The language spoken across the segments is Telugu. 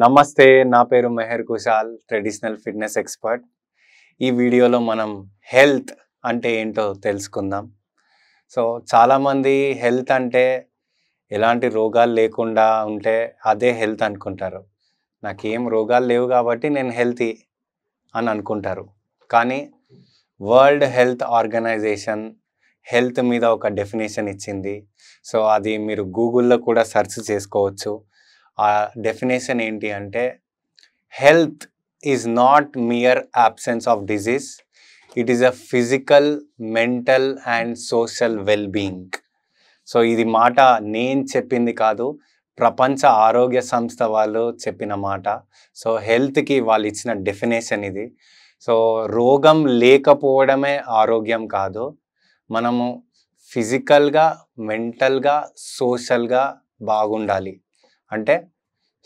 నమస్తే, నా పేరు Meher Kushal, traditional fitness expert. ఈ వీడియోలో మనం హెల్త్ అంటే ఏంటో తెలుసుకుందాం. సో చాలామంది హెల్త్ అంటే ఎలాంటి రోగాలు లేకుండా ఉంటే అదే హెల్త్ అనుకుంటారు. నాకేం రోగాలు లేవు కాబట్టి నేను హెల్తీ అని అనుకుంటారు. కానీ వరల్డ్ హెల్త్ ఆర్గనైజేషన్ హెల్త్ మీద ఒక డెఫినేషన్ ఇచ్చింది. సో అది మీరు గూగుల్లో కూడా సెర్చ్ చేసుకోవచ్చు. ఆ డెఫినేషన్ ఏంటి అంటే, health is not mere absence of disease, it is a physical, mental and social wellbeing. So ఇది మాట నేను చెప్పింది కాదు, ప్రపంచ ఆరోగ్య సంస్థ వాళ్ళు చెప్పిన మాట. సో హెల్త్కి వాళ్ళు ఇచ్చిన డెఫినేషన్ ఇది. సో రోగం లేకపోవడమే ఆరోగ్యం కాదు, మనము ఫిజికల్గా, మెంటల్గా, సోషల్గా బాగుండాలి. అంటే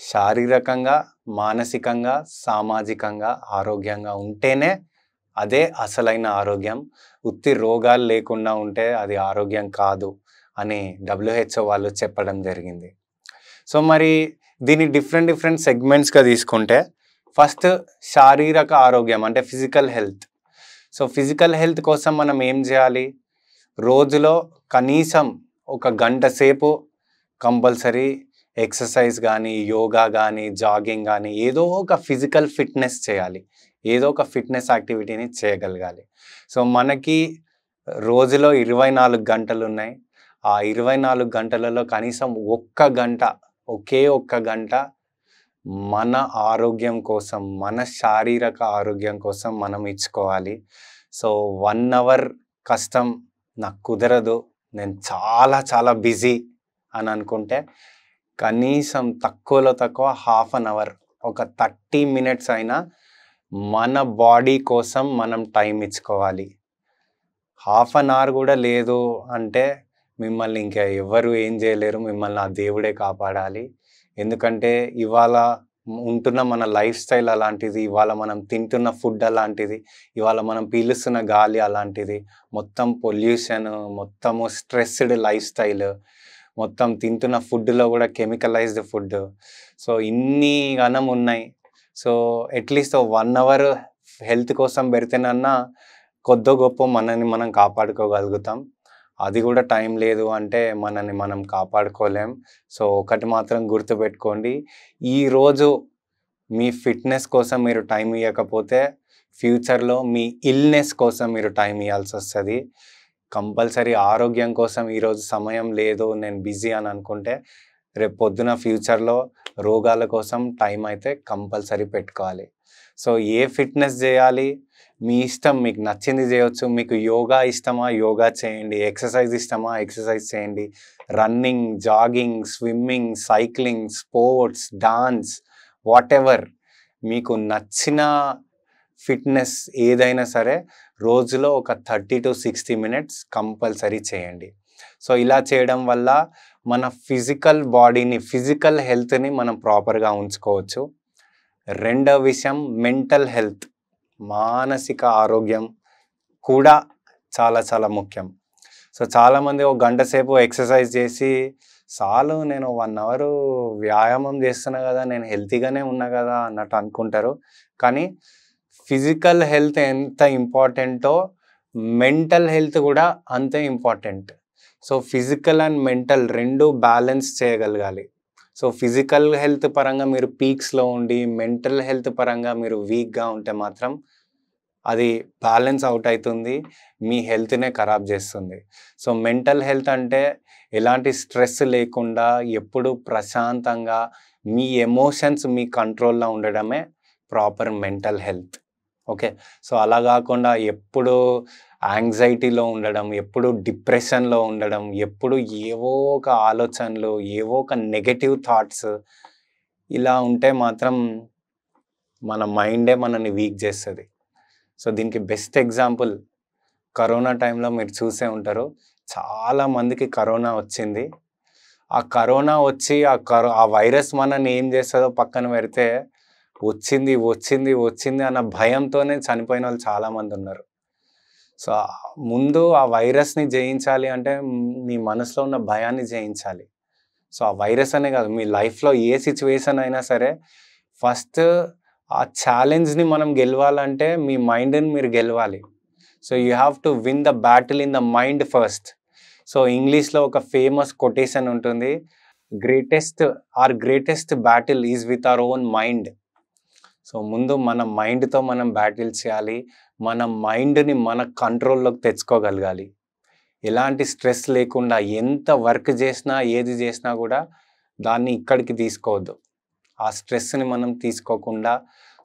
శారీరకంగా, మానసికంగా, సామాజికంగా ఆరోగ్యంగా ఉంటేనే అదే అసలైన ఆరోగ్యం. ఉత్తి రోగాలు లేకుండా ఉంటే అది ఆరోగ్యం కాదు అని WHO వాళ్ళు చెప్పడం జరిగింది. సో మరి దీన్ని డిఫరెంట్ సెగ్మెంట్స్గా తీసుకుంటే, ఫస్ట్ శారీరక ఆరోగ్యం అంటే physical health. So physical health కోసం మనం ఏం చేయాలి? రోజులో కనీసం ఒక గంట సేపు కంపల్సరీ ఎక్సర్సైజ్ కానీ, యోగా కానీ, జాగింగ్ కానీ ఏదో ఒక ఫిజికల్ ఫిట్నెస్ చేయాలి. ఏదో ఒక ఫిట్నెస్ యాక్టివిటీని చేయగలగాలి. సో మనకి రోజులో 24 గంటలు ఉన్నాయి. ఆ 24 గంటలలో కనీసం ఒకే ఒక్క గంట మన ఆరోగ్యం కోసం, మన శారీరక ఆరోగ్యం కోసం మనం ఇచ్చుకోవాలి. సో 1 అవర్ కష్టం నాకు కుదరదు, నేను చాలా బిజీ అని అనుకుంటే, కనీసం తక్కువలో తక్కువ హాఫ్ అన్ అవర్, ఒక 30 మినిట్స్ అయినా మన బాడీ కోసం మనం టైం ఇచ్చుకోవాలి. హాఫ్ అన్ అవర్ కూడా లేదు అంటే మిమ్మల్ని ఇంకా ఎవరు ఏం చేయలేరు, మిమ్మల్ని ఆ దేవుడే కాపాడాలి. ఎందుకంటే ఇవాళ ఉంటున్న మన లైఫ్ స్టైల్ అలాంటిది, ఇవాళ మనం తింటున్న ఫుడ్ అలాంటిది, ఇవాళ మనం పీలుస్తున్న గాలి అలాంటిది, మొత్తం పొల్యూషన్, మొత్తము స్ట్రెస్డ్ లైఫ్ స్టైల్, మొత్తం తింటున్న ఫుడ్లో కూడా కెమికలైజ్డ్ ఫుడ్. సో ఇన్ని గణం ఉన్నాయి. సో అట్లీస్ట్ 1 అవర్ హెల్త్ కోసం పెడితేనన్నా కొద్దో గొప్ప మనల్ని మనం కాపాడుకోగలుగుతాం. అది కూడా టైం లేదు అంటే మనల్ని మనం కాపాడుకోలేం. సో ఒకటి మాత్రం గుర్తుపెట్టుకోండి, ఈరోజు మీ ఫిట్నెస్ కోసం మీరు టైం ఇవ్వకపోతే ఫ్యూచర్లో మీ ఇల్నెస్ కోసం మీరు టైం ఇవ్వాల్సి వస్తుంది. కంపల్సరీ ఆరోగ్యం కోసం ఈరోజు సమయం లేదు, నేను బిజీ అని అనుకుంటే, రేపు పొద్దున ఫ్యూచర్లో రోగాల కోసం టైం అయితే కంపల్సరీ పెట్టుకోవాలి. సో ఏ ఫిట్నెస్ చేయాలి? మీ ఇష్టం, మీకు నచ్చింది చేయొచ్చు. మీకు యోగా ఇష్టమా? యోగా చేయండి. ఎక్సర్సైజ్ ఇష్టమా? ఎక్సర్సైజ్ చేయండి. Running, jogging, swimming, cycling, sports, dance, whatever మీకు నచ్చిన ఫిట్నెస్ ఏదైనా సరే రోజులో ఒక 30 to 60 మినిట్స్ కంపల్సరీ చేయండి. సో ఇలా చేయడం వల్ల మన ఫిజికల్ బాడీని, ఫిజికల్ హెల్త్ని మనం ప్రాపర్గా ఉంచుకోవచ్చు. రెండవ విషయం మెంటల్ హెల్త్, మానసిక ఆరోగ్యం కూడా చాలా ముఖ్యం. సో చాలామంది ఒక గంట సేపు ఎక్సర్సైజ్ చేసి, చాలు నేను 1 అవర్ వ్యాయామం చేస్తున్నా కదా, నేను హెల్తీగానే ఉన్నా కదా అన్నట్టు అనుకుంటారు. కానీ ఫిజికల్ హెల్త్ ఎంత ఇంపార్టెంటో మెంటల్ హెల్త్ కూడా అంతే important. So physical and mental రెండు బ్యాలెన్స్ చేయగలగాలి. సో ఫిజికల్ హెల్త్ పరంగా మీరు పీక్స్లో ఉండి, మెంటల్ హెల్త్ పరంగా మీరు వీక్గా ఉంటే మాత్రం అది బ్యాలెన్స్ అవుట్ అవుతుంది, మీ హెల్త్నే ఖరాబ్ చేస్తుంది. సో మెంటల్ హెల్త్ అంటే ఎలాంటి స్ట్రెస్ లేకుండా ఎప్పుడు ప్రశాంతంగా మీ ఎమోషన్స్ మీ కంట్రోల్లో ఉండడమే proper mental health. Okay, so అలా కాకుండా ఎప్పుడు యాంగ్జైటీలో ఉండడం, ఎప్పుడు డిప్రెషన్లో ఉండడం, ఎప్పుడు ఏవో ఒక ఆలోచనలు, ఏవో ఒక నెగటివ్ థాట్స్, ఇలా ఉంటే మాత్రం మన మైండే మనల్ని వీక్ చేస్తుంది. సో దీనికి బెస్ట్ ఎగ్జాంపుల్ కరోనా టైంలో మీరు చూసే ఉంటారు. చాలామందికి కరోనా వచ్చింది. ఆ కరోనా వచ్చి ఆ వైరస్ మనల్ని ఏం చేస్తుందో పక్కన పెడితే, వచ్చింది అన్న భయంతోనే చనిపోయిన వాళ్ళు చాలామంది ఉన్నారు. సో ముందు ఆ వైరస్ని జయించాలి అంటే మీ మనసులో ఉన్న భయాన్ని జయించాలి. సో ఆ వైరస్ అనే కాదు, మీ లైఫ్లో ఏ సిచ్యువేషన్ అయినా సరే ఫస్ట్ ఆ ఛాలెంజ్ని మనం గెలవాలంటే మీ మైండ్ని మీరు గెలవాలి. So you have to win the battle in the mind first. So ఇంగ్లీష్లో ఒక ఫేమస్ కొటేషన్ ఉంటుంది, greatest battle is with our own mind. So ముందు మన మైండ్తో మనం బ్యాటిల్ చేయాలి, మన మైండ్ని మన కంట్రోల్లోకి తెచ్చుకోగలగాలి. ఎలాంటి స్ట్రెస్ లేకుండా ఎంత వర్క్ చేసినా ఏది చేసినా కూడా దాన్ని ఇక్కడికి తీసుకోవద్దు. ఆ స్ట్రెస్ని మనం తీసుకోకుండా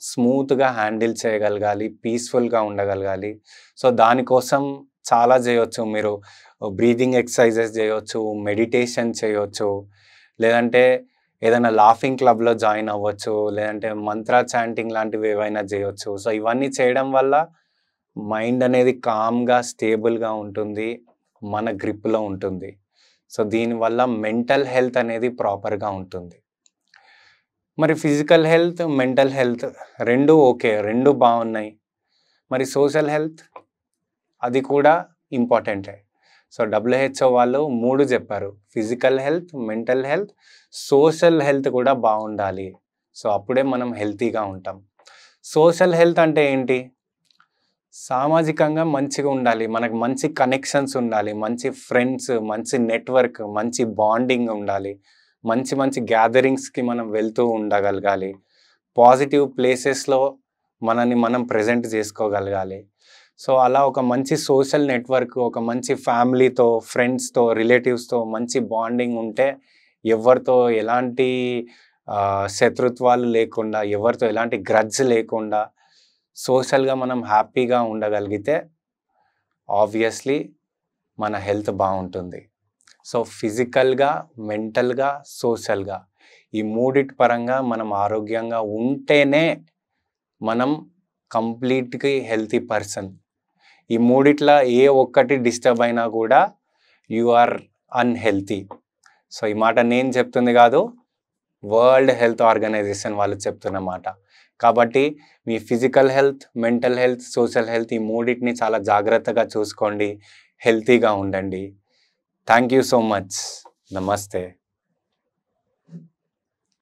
స్మూత్గా హ్యాండిల్ చేయగలగాలి, పీస్ఫుల్గా ఉండగలగాలి. సో దానికోసం చాలా చేయొచ్చు. మీరు బ్రీతింగ్ ఎక్సర్సైజెస్ చేయొచ్చు, మెడిటేషన్ చేయొచ్చు, లేదంటే ఏదైనా లాఫింగ్ క్లబ్లో జాయిన్ అవ్వచ్చు, లేదంటే మంత్రా చాంటింగ్ లాంటివి ఏవైనా చేయొచ్చు. సో ఇవన్నీ చేయడం వల్ల మైండ్ అనేది కామ్గా స్టేబుల్గా ఉంటుంది, మన గ్రిప్లో ఉంటుంది. సో దీనివల్ల మెంటల్ హెల్త్ అనేది ప్రాపర్గా ఉంటుంది. మరి ఫిజికల్ హెల్త్, మెంటల్ హెల్త్ రెండు ఓకే, రెండు బాగున్నాయి. మరి సోషల్ హెల్త్ అది కూడా ఇంపార్టెంటే. సో WHO వాళ్ళు 3 చెప్పారు, physical health, mental health, social health కూడా బాగుండాలి. సో అప్పుడే మనం హెల్తీగా ఉంటాం. సోషల్ హెల్త్ అంటే ఏంటి? సామాజికంగా మంచిగా ఉండాలి, మనకు మంచి కనెక్షన్స్ ఉండాలి, మంచి ఫ్రెండ్స్, మంచి నెట్వర్క్, మంచి బాండింగ్ ఉండాలి, మంచి మంచి గ్యాదరింగ్స్కి మనం వెళ్తూ ఉండగలగాలి, పాజిటివ్ ప్లేసెస్లో మనని మనం ప్రజెంట్ చేసుకోగలగాలి. సో అలా ఒక మంచి సోషల్ నెట్వర్క్, ఒక మంచి ఫ్యామిలీతో, ఫ్రెండ్స్తో, రిలేటివ్స్తో మంచి బాండింగ్ ఉంటే ఎవరితో ఎలాంటి శత్రుత్వాలు లేకుండా, ఎవరితో ఎలాంటి గ్రడ్జ్ లేకుండా సోషల్గా మనం హ్యాపీగా ఉండగలిగితే ఆబ్వియస్లీ మన హెల్త్ బాగుంటుంది. సో ఫిజికల్గా, మెంటల్గా, సోషల్గా ఈ మూడిటి పరంగా మనం ఆరోగ్యంగా ఉంటేనే మనం కంప్లీట్గా హెల్తీ పర్సన్. ఈ మూడిట్లా ఏ ఒక్కటి డిస్టర్బ్ అయినా కూడా యు ఆర్ అన్హెల్తీ. సో ఈ మాట నేను చెప్తుంది కాదు, వరల్డ్ హెల్త్ ఆర్గనైజేషన్ వాళ్ళు చెప్తున్నమాట. కాబట్టి మీ physical health, mental health, social health ఈ మూడింటిని చాలా జాగ్రత్తగా చూసుకోండి, హెల్తీగా ఉండండి. Thank you so much. నమస్తే.